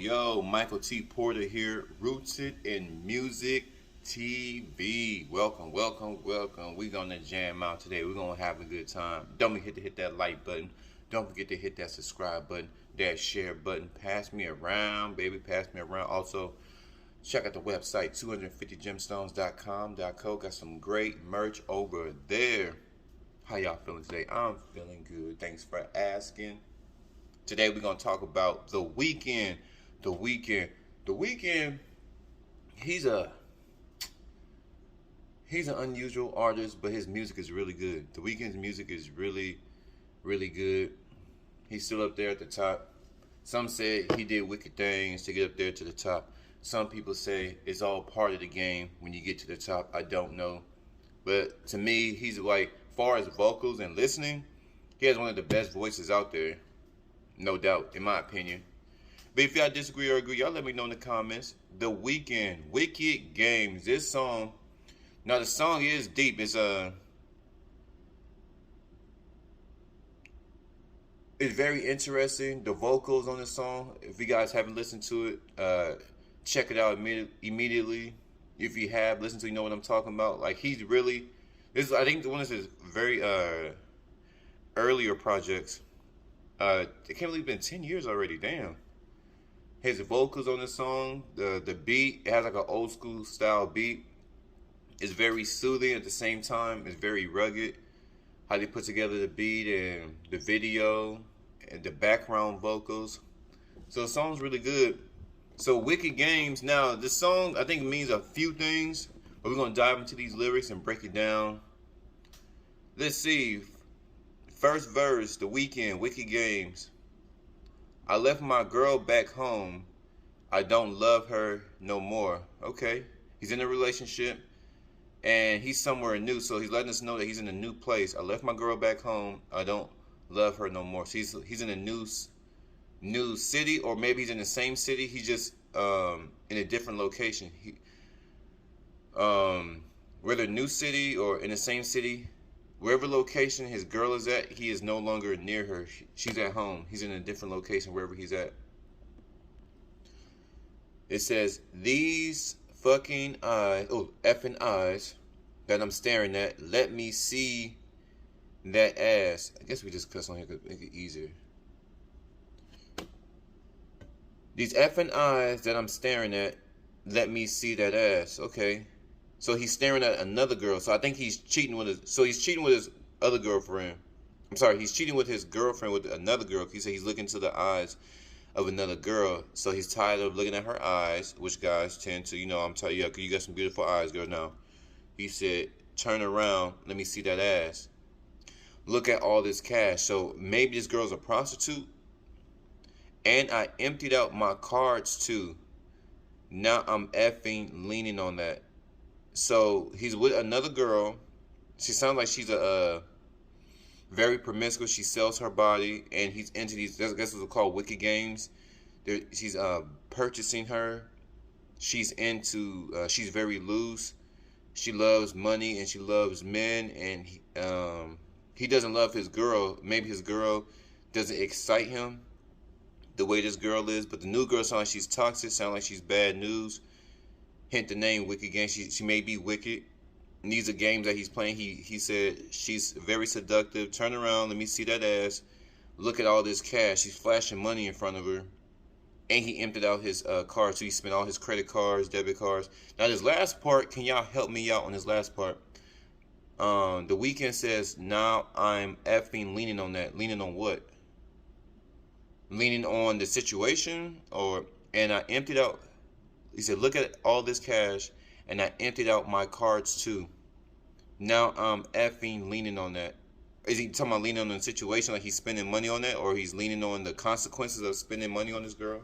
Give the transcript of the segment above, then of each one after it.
Yo, Michael T. Porter here, Rooted in Music TV. Welcome, welcome, welcome. We're gonna jam out today. We're gonna have a good time. Don't forget to hit that like button. Don't forget to hit that subscribe button, that share button. Pass me around, baby. Pass me around. Also, check out the website 250gemstones.com.co. Got some great merch over there. How y'all feeling today? I'm feeling good. Thanks for asking. Today we're gonna talk about The Weeknd. The Weeknd. He's an unusual artist, but his music is really good. The Weeknd's music is really, really good. He's still up there at the top. Some say he did wicked things to get up there to the top. Some people say it's all part of the game when you get to the top. I don't know. But to me, he's like, far as vocals and listening, he has one of the best voices out there. No doubt, in my opinion. But if y'all disagree or agree, y'all let me know in the comments. The Weeknd, Wicked Games. This song, now the song is deep. It's very interesting. The vocals on the song, if you guys haven't listened to it, check it out immediately. If you have listened to it, you know what I'm talking about. Like, he's really, this I think one of his very earlier projects. I can't believe it's been 10 years already. Damn. His vocals on the song, the beat, it has like an old school style beat. It's very soothing at the same time. It's very rugged. How they put together the beat and the video and the background vocals. So the song's really good. So Wicked Games. Now this song I think means a few things, but we're gonna dive into these lyrics and break it down. Let's see. First verse, The Weeknd, Wicked Games. I left my girl back home. I don't love her no more. Okay. He's in a relationship and he's somewhere new. So he's letting us know that he's in a new place. I left my girl back home. I don't love her no more. So he's in a new city, or maybe he's in the same city. He's just in a different location. Whether new city or in the same city, wherever location his girl is at, he is no longer near her. She's at home. He's in a different location wherever he's at. It says, these fucking eyes, effing eyes that I'm staring at, let me see that ass. I guess we just cuss on here to make it easier. These effing eyes that I'm staring at, let me see that ass. Okay. So he's staring at another girl. So I think he's cheating with his other girlfriend. I'm sorry, he's cheating with his girlfriend with another girl. He said he's looking to the eyes of another girl. So he's tired of looking at her eyes, which guys tend to, I'm telling you, you got some beautiful eyes, girl. Now, he said, turn around, let me see that ass. Look at all this cash. So maybe this girl's a prostitute. And I emptied out my cards too. Now I'm effing leaning on that. So he's with another girl. She sounds like she's a very promiscuous. She sells her body, and he's into these. I guess what they're called wicked games. She's purchasing her. She's into. She's very loose. She loves money and she loves men, and he doesn't love his girl. Maybe his girl doesn't excite him the way this girl is. But the new girl sounds like she's toxic. Sounds like she's bad news. Hint the name Wicked Games. She may be wicked. And these are games that he's playing. He said she's very seductive. Turn around, let me see that ass. Look at all this cash. She's flashing money in front of her. And he emptied out his cards. So he spent all his credit cards, debit cards. Now this last part, can y'all help me out on this last part? The Weeknd says, now I'm effing leaning on that. Leaning on what? Leaning on the situation? And I emptied out. He said, look at all this cash, and I emptied out my cards too. Now I'm effing leaning on that. Is he talking about leaning on the situation, like he's spending money on that, or he's leaning on the consequences of spending money on this girl?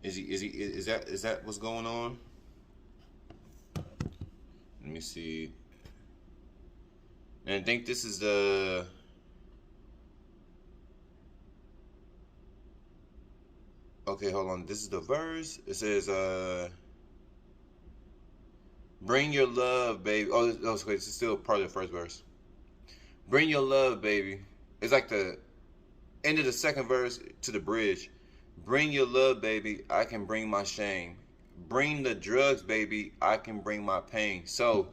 Is that what's going on? Let me see. And I think this is the. Okay, hold on. This is the verse. It says, bring your love, baby. Oh, okay. This is still part of the first verse. Bring your love, baby. It's like the end of the second verse to the bridge. Bring your love, baby. I can bring my shame. Bring the drugs, baby. I can bring my pain. So,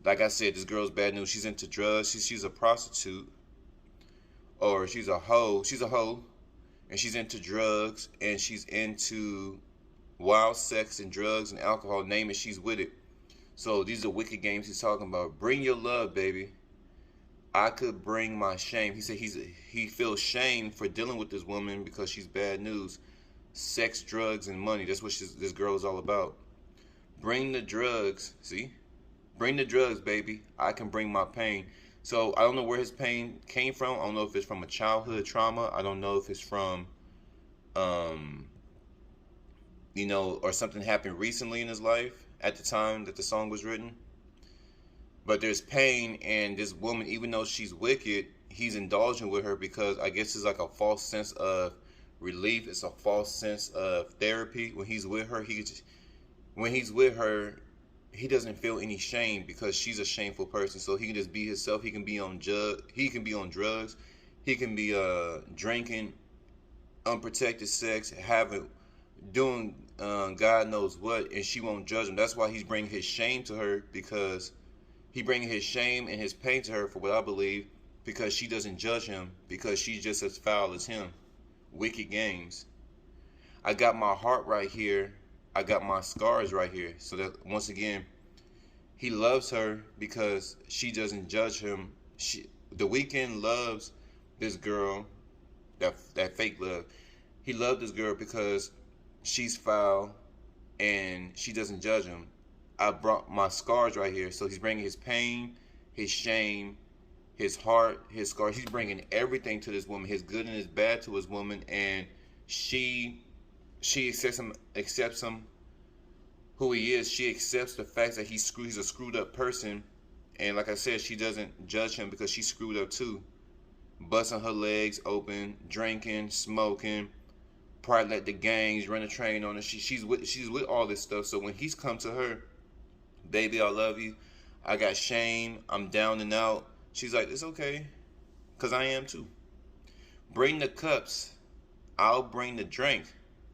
like I said, this girl's bad news. She's into drugs. She's a prostitute, or she's a hoe. She's a hoe, and she's into drugs, and she's into wild sex and drugs and alcohol. Name it, she's with it. So these are wicked games he's talking about. Bring your love, baby. I could bring my shame. He said he feels shame for dealing with this woman because she's bad news. Sex, drugs, and money. That's what this girl is all about. Bring the drugs. See? Bring the drugs, baby. I can bring my pain. So I don't know where his pain came from. I don't know if it's from a childhood trauma. I don't know if it's from, um, or something happened recently in his life at the time that the song was written. But there's pain, and this woman, even though she's wicked, he's indulging with her because I guess it's like a false sense of relief. It's a false sense of therapy. When he's with her, he doesn't feel any shame because she's a shameful person. So he can just be himself. He can be on drugs. He can be drinking, unprotected sex, doing God knows what, and she won't judge him. That's why he's bringing his shame to her, because he bringing his shame and his pain to her, for what I believe, because she doesn't judge him, because she's just as foul as him. Wicked games. I got my heart right here. I got my scars right here. So that, once again, he loves her because she doesn't judge him. The Weeknd loves this girl, that fake love. He loved this girl because she's foul and she doesn't judge him. I brought my scars right here. So he's bringing his pain, his shame, his heart, his scars. He's bringing everything to this woman, his good and his bad to his woman, and she accepts him who he is. She accepts the fact that he's a screwed up person, and like I said, she doesn't judge him because she's screwed up too, busting her legs open, drinking, smoking, probably let the gangs run a train on her. She's with all this stuff. So when he's come to her, baby, I love you. I got shame. I'm down and out. She's like, it's okay, because I am too. Bring the cups. I'll bring the drink.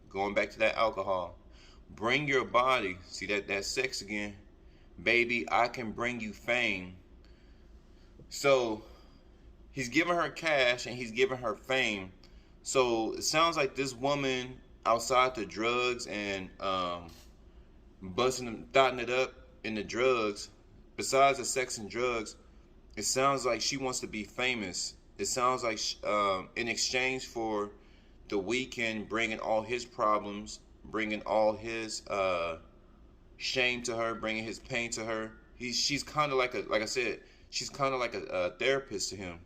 Going back to that alcohol. Bring your body. See that sex again. Baby, I can bring you fame. So he's giving her cash and he's giving her fame. So it sounds like this woman, outside the drugs and thotting it up in the drugs, besides the sex and drugs, it sounds like she wants to be famous. It sounds like in exchange for the Weeknd bringing all his problems, bringing all his shame to her, bringing his pain to her. She's kind of like I said, she's kind of like a therapist to him.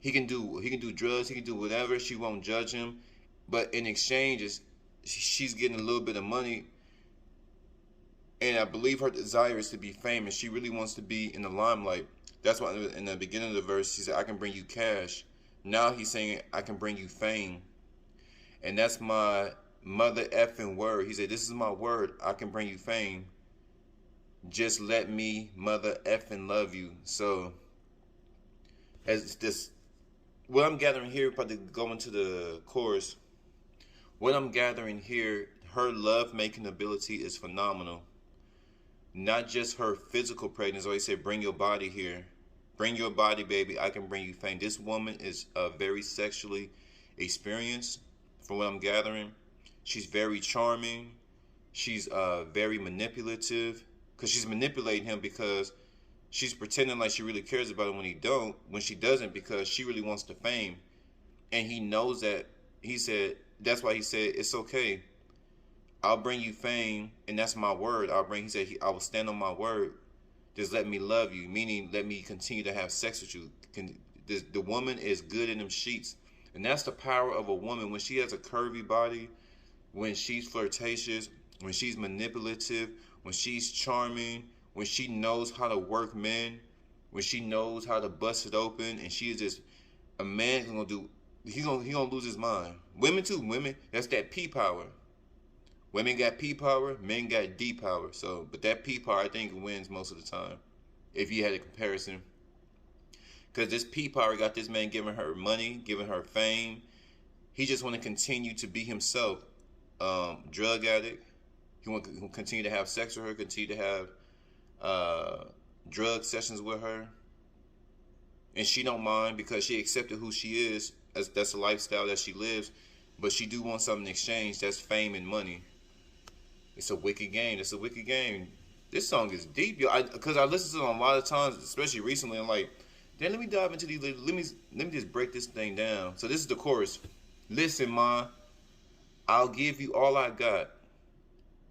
He can do drugs, he can do whatever. She won't judge him, but in exchange, she's getting a little bit of money. And I believe her desire is to be famous. She really wants to be in the limelight. That's why in the beginning of the verse, he said, I can bring you cash. Now he's saying, I can bring you fame. And that's my mother effing word. He said, this is my word. I can bring you fame. Just let me mother effing love you. So, as this, what I'm gathering here, probably going to the chorus, what I'm gathering here, her love-making ability is phenomenal. Not just her physical pregnancy. So he said, bring your body here. Bring your body, baby. I can bring you fame. This woman is very sexually experienced, from what I'm gathering. She's very charming. She's very manipulative. Because she's manipulating him because she's pretending like she really cares about him when she doesn't, because she really wants the fame. And he knows that. That's why he said, it's okay. I'll bring you fame, and that's my word. He said, I will stand on my word. Just let me love you, meaning let me continue to have sex with you. The woman is good in them sheets. And that's the power of a woman. When she has a curvy body, when she's flirtatious, when she's manipulative, when she's charming, when she knows how to work men, when she knows how to bust it open, and she is just a man he's gonna lose his mind. Women too, that's that P power. Women got P power, men got D power. So, but that P power, I think, wins most of the time, if you had a comparison. Because this P power got this man giving her money, giving her fame. He just want to continue to be himself. Drug addict. He want to continue to have sex with her, continue to have uh, drug sessions with her, and she don't mind because she accepted who she is. That's a lifestyle that she lives, but she do want something in exchange. That's fame and money. It's a wicked game. It's a wicked game. This song is deep, yo. Because I listened to it a lot of times, especially recently. I'm like, then let me dive into these. Let me just break this thing down. So this is the chorus. Listen, ma, I'll give you all I got.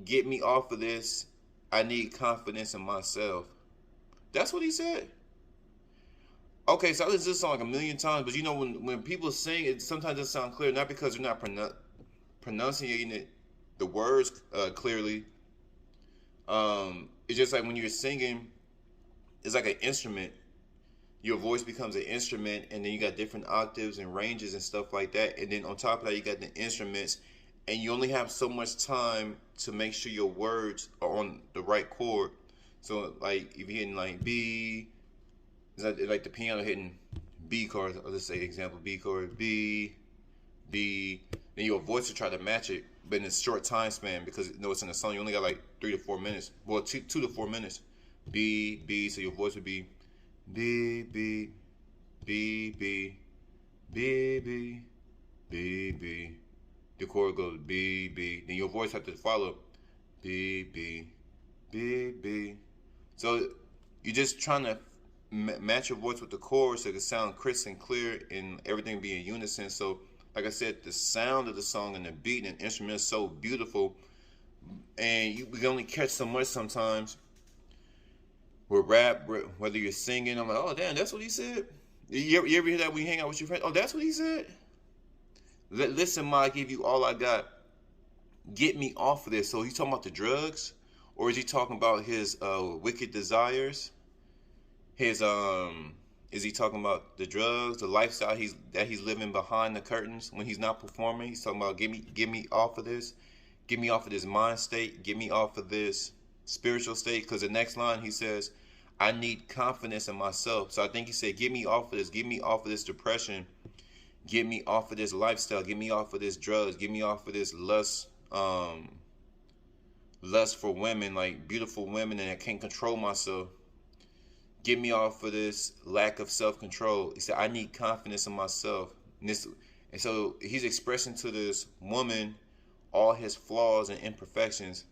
Get me off of this. I need confidence in myself. That's what he said. Okay, so I listened to this song a million times, but you know when people sing, it sometimes doesn't sound clear, not because they're not pronunciating it, the words clearly. It's just like when you're singing, it's like an instrument. Your voice becomes an instrument, and then you got different octaves and ranges and stuff like that. And then on top of that, you got the instruments, and you only have so much time to make sure your words are on the right chord. So like if you're hitting like B, it's like the piano hitting B chord. I'll just say example B chord, B, B. Then your voice will try to match it, but in a short time span because you know it's in a song. You only got like 3 to 4 minutes. Well, two to 4 minutes. B, B. So your voice would be B, B, B, B, B, B, B, B. The chord goes B, B. Then your voice has to follow B, B, B, B. So you're just trying to match your voice with the chord so it can sound crisp and clear and everything be in unison. So, like I said, the sound of the song and the beat and instrument is so beautiful, and we can only catch so much sometimes. With rap, whether you're singing, I'm like, oh damn, that's what he said. You ever hear that when you hang out with your friends? Oh, that's what he said. Listen, ma, I give you all I got. Get me off of this. So he's talking about the drugs, or is he talking about his wicked desires? His is he talking about the drugs, the lifestyle that he's living behind the curtains when he's not performing? He's talking about get me off of this, get me off of this mind state, get me off of this spiritual state. Because the next line he says, I need confidence in myself. So I think he said, get me off of this, get me off of this depression, get me off of this lifestyle, get me off of this drugs, get me off of this lust, lust for women, like beautiful women, and I can't control myself. Get me off of this lack of self-control. He said, I need confidence in myself. And so he's expressing to this woman all his flaws and imperfections.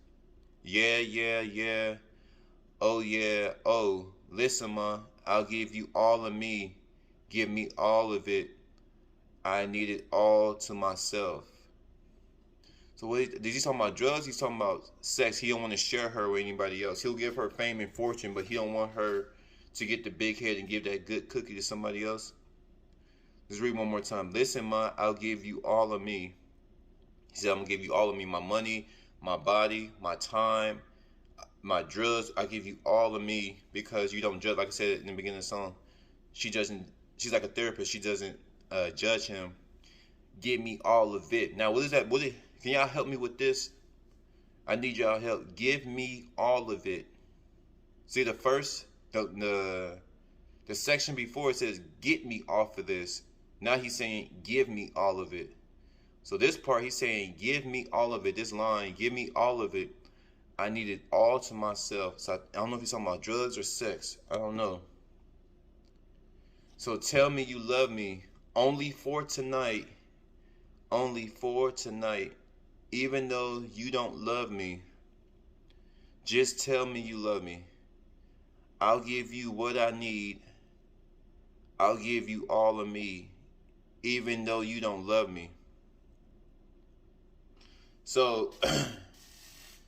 Yeah, yeah, yeah. Oh, yeah. Oh, listen, ma, I'll give you all of me. Give me all of it. I need it all to myself. So did he talking about drugs? He's talking about sex. He don't want to share her with anybody else. He'll give her fame and fortune, but he don't want her to get the big head and give that good cookie to somebody else. Let's read one more time. Listen, ma, I'll give you all of me. He said, I'm going to give you all of me. My money, my body, my time, my drugs. I give you all of me because you don't judge. Like I said in the beginning of the song, she's like a therapist. She doesn't judge him. Give me all of it. Now, what is that? Can y'all help me with this? I need y'all help. Give me all of it. See the first... The section before it says get me off of this. Now he's saying give me all of it. So this part he's saying give me all of it. This line, give me all of it. I need it all to myself. So I don't know if he's talking about drugs or sex. I don't know. So tell me you love me only for tonight. Only for tonight. Even though you don't love me. Just tell me you love me. I'll give you what I need. I'll give you all of me, even though you don't love me. So,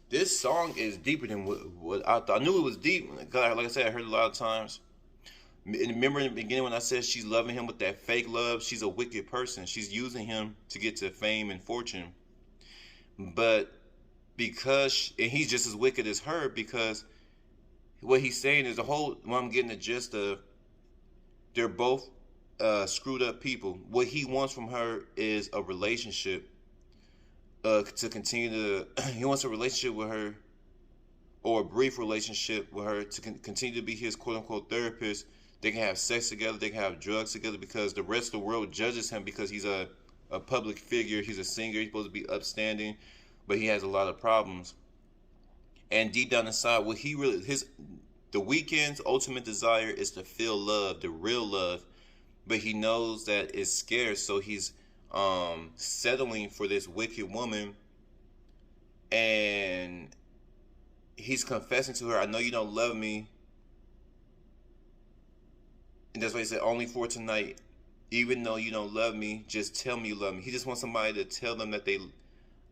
this song is deeper than what I thought. I knew it was deep. Like I said, I heard it a lot of times. Remember in the beginning when I said she's loving him with that fake love? She's a wicked person. She's using him to get to fame and fortune. But and he's just as wicked as her because what he's saying is what I'm getting the gist of, they're both screwed up people. What he wants from her is a relationship to continue he wants a relationship with her, or a brief relationship with her, to continue to be his quote-unquote therapist. They can have sex together, they can have drugs together, because the rest of the world judges him because he's a a public figure. He's a singer. He's supposed to be upstanding, but he has a lot of problems. And deep down inside, what he really the Weeknd's ultimate desire is to feel love, the real love, but he knows that it's scarce, so he's settling for this wicked woman, and he's confessing to her, I know you don't love me. And that's why he said, only for tonight. Even though you don't love me, just tell me you love me. He just wants somebody to tell them that they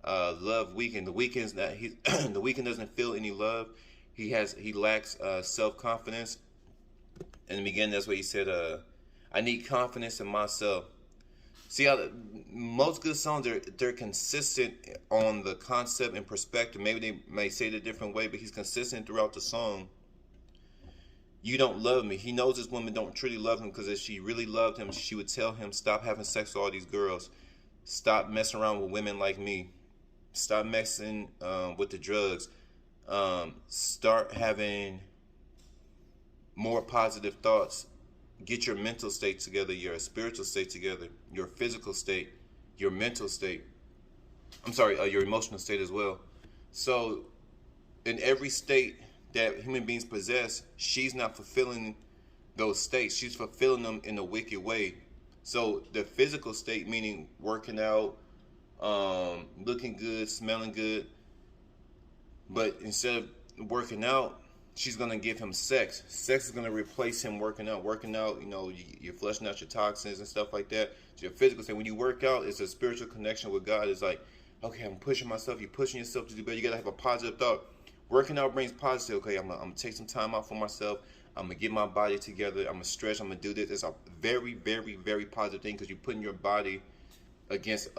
love Weeknd. The Weeknd's not he the Weeknd doesn't feel any love. He lacks self-confidence. In the beginning, that's what he said, I need confidence in myself. See how most good songs they're consistent on the concept and perspective. Maybe they may say it a different way, but he's consistent throughout the song. You don't love me. He knows this woman don't truly love him, because if she really loved him, she would tell him, stop having sex with all these girls. Stop messing around with women like me. Stop messing with the drugs. Start having more positive thoughts. Get your mental state together, your spiritual state together, your physical state, your mental state. Your emotional state as well. So in every state that human beings possess, she's not fulfilling those states. She's fulfilling them in a wicked way. So the physical state, meaning working out, looking good, smelling good, but instead of working out, she's gonna give him sex. Sex is gonna replace him working out. Working out, you're flushing out your toxins and stuff like that. So your physical state, when you work out, it's a spiritual connection with God. It's like, okay, I'm pushing myself. You're pushing yourself to do better. You gotta have a positive thought. Working out brings positive. Okay, I'm gonna take some time out for myself. I'm gonna get my body together. I'm gonna stretch. I'm gonna do this. It's a very, very, very positive thing, because you're putting your body against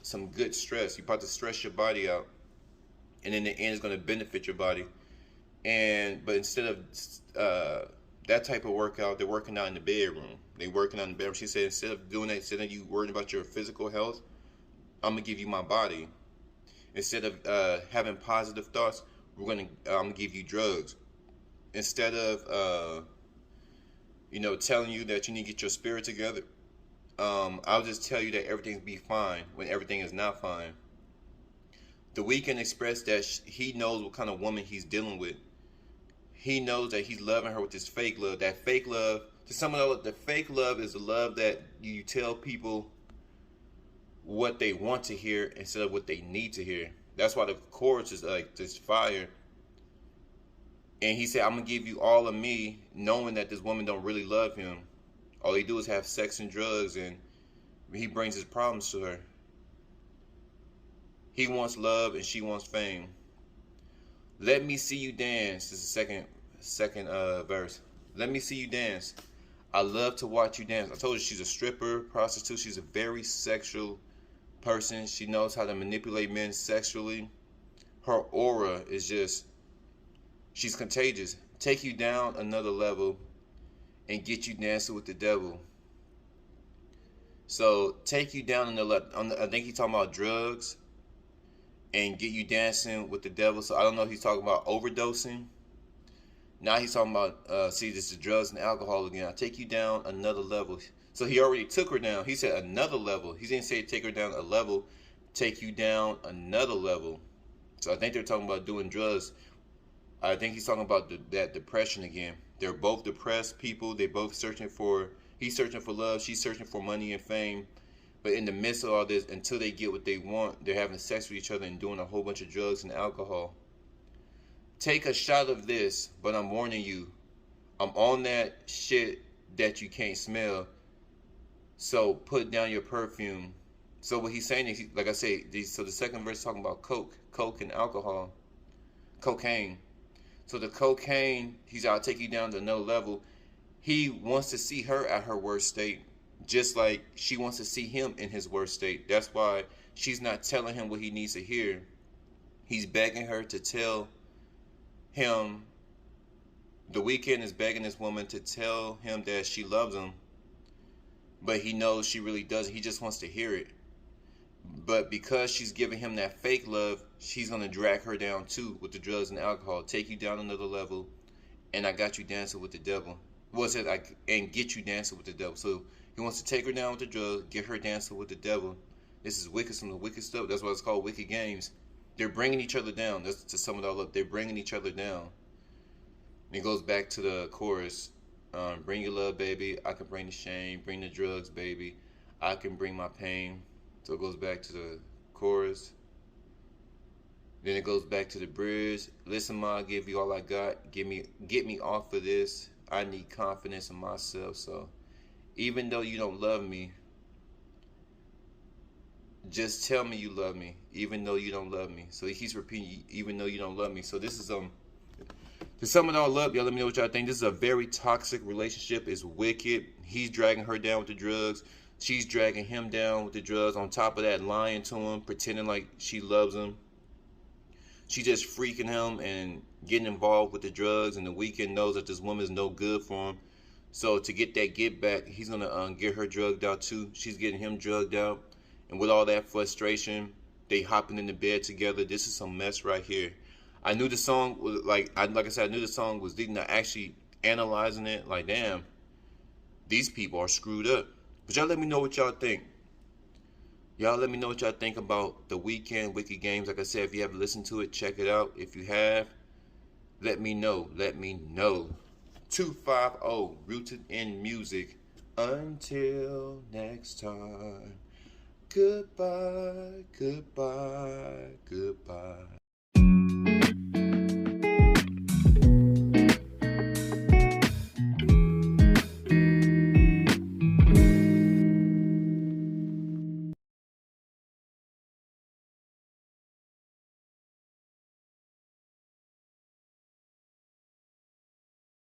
some good stress. You're about to stress your body out, and in the end, it's gonna benefit your body. But instead of that type of workout, they're working out in the bedroom. They're working out in the bedroom. She said, instead of doing that, instead of you worrying about your physical health, I'm gonna give you my body. Instead of having positive thoughts, I'm gonna give you drugs. Instead of telling you that you need to get your spirit together, I'll just tell you that everything's be fine when everything is not fine. The Weeknd expressed that he knows what kind of woman he's dealing with. He knows that he's loving her with this fake love. That fake love, to sum it up, the fake love is the love that you tell people what they want to hear instead of what they need to hear. That's why the chorus is like this fire. And he said, I'm gonna give you all of me, knowing that this woman don't really love him. All they do is have sex and drugs, and he brings his problems to her. He wants love and she wants fame. Let me see you dance. This is the second verse. Let me see you dance. I love to watch you dance. I told you she's a stripper, prostitute. She's a very sexual person. She knows how to manipulate men sexually. Her aura is just, she's contagious. Take you down another level and get you dancing with the devil. So take you down another level. I think he's talking about drugs and get you dancing with the devil. So I don't know if he's talking about overdosing. Now he's talking about, this is drugs and alcohol again. I'll take you down another level. So he already took her down. He said another level. He didn't say take her down a level. Take you down another level. So I think they're talking about doing drugs. I think he's talking about that depression again. They're both depressed people. They both searching for, he's searching for love. She's searching for money and fame. But in the midst of all this, until they get what they want, they're having sex with each other and doing a whole bunch of drugs and alcohol. Take a shot of this, but I'm warning you, I'm on that shit that you can't smell. So put down your perfume. So what he's saying is, like I say, so the second verse is talking about coke and alcohol, cocaine. So the cocaine, I'll take you down to another level. He wants to see her at her worst state, just like she wants to see him in his worst state. That's why she's not telling him what he needs to hear. He's begging her to tell him. The Weeknd is begging this woman to tell him that she loves him, but he knows she really doesn't. He just wants to hear it. But because she's giving him that fake love, she's going to drag her down too with the drugs and alcohol. Take you down another level, and I got you dancing with the devil. Well, it said, and get you dancing with the devil. So he wants to take her down with the drugs, get her dancing with the devil. This is wicked, some of the wicked stuff. That's why it's called wicked games. They're bringing each other down. That's to sum it all up. They're bringing each other down. And it goes back to the chorus. Bring your love, baby. I can bring the shame. Bring the drugs, baby. I can bring my pain. So it goes back to the chorus. Then it goes back to the bridge. Listen, ma, I'll give you all I got. Get me off of this. I need confidence in myself. So even though you don't love me, just tell me you love me. Even though you don't love me. So he keeps repeating, even though you don't love me. So this is to sum it all up, y'all let me know what y'all think. This is a very toxic relationship. It's wicked. He's dragging her down with the drugs. She's dragging him down with the drugs. On top of that, lying to him, pretending like she loves him. She just freaking him and getting involved with the drugs. And the weekend knows that this woman is no good for him. So to get that get back, he's gonna get her drugged out too. She's getting him drugged out. And with all that frustration, they hopping in the bed together. This is some mess right here. I knew the song was like I said, I knew the song was deep. Now actually analyzing it, like damn, these people are screwed up. But y'all let me know what y'all think. Y'all let me know what y'all think about the Weekend Wicked Games. Like I said, if you haven't listened to it, check it out. If you have, let me know. Let me know. 250 Rooted in Music. Until next time. Goodbye, goodbye, goodbye.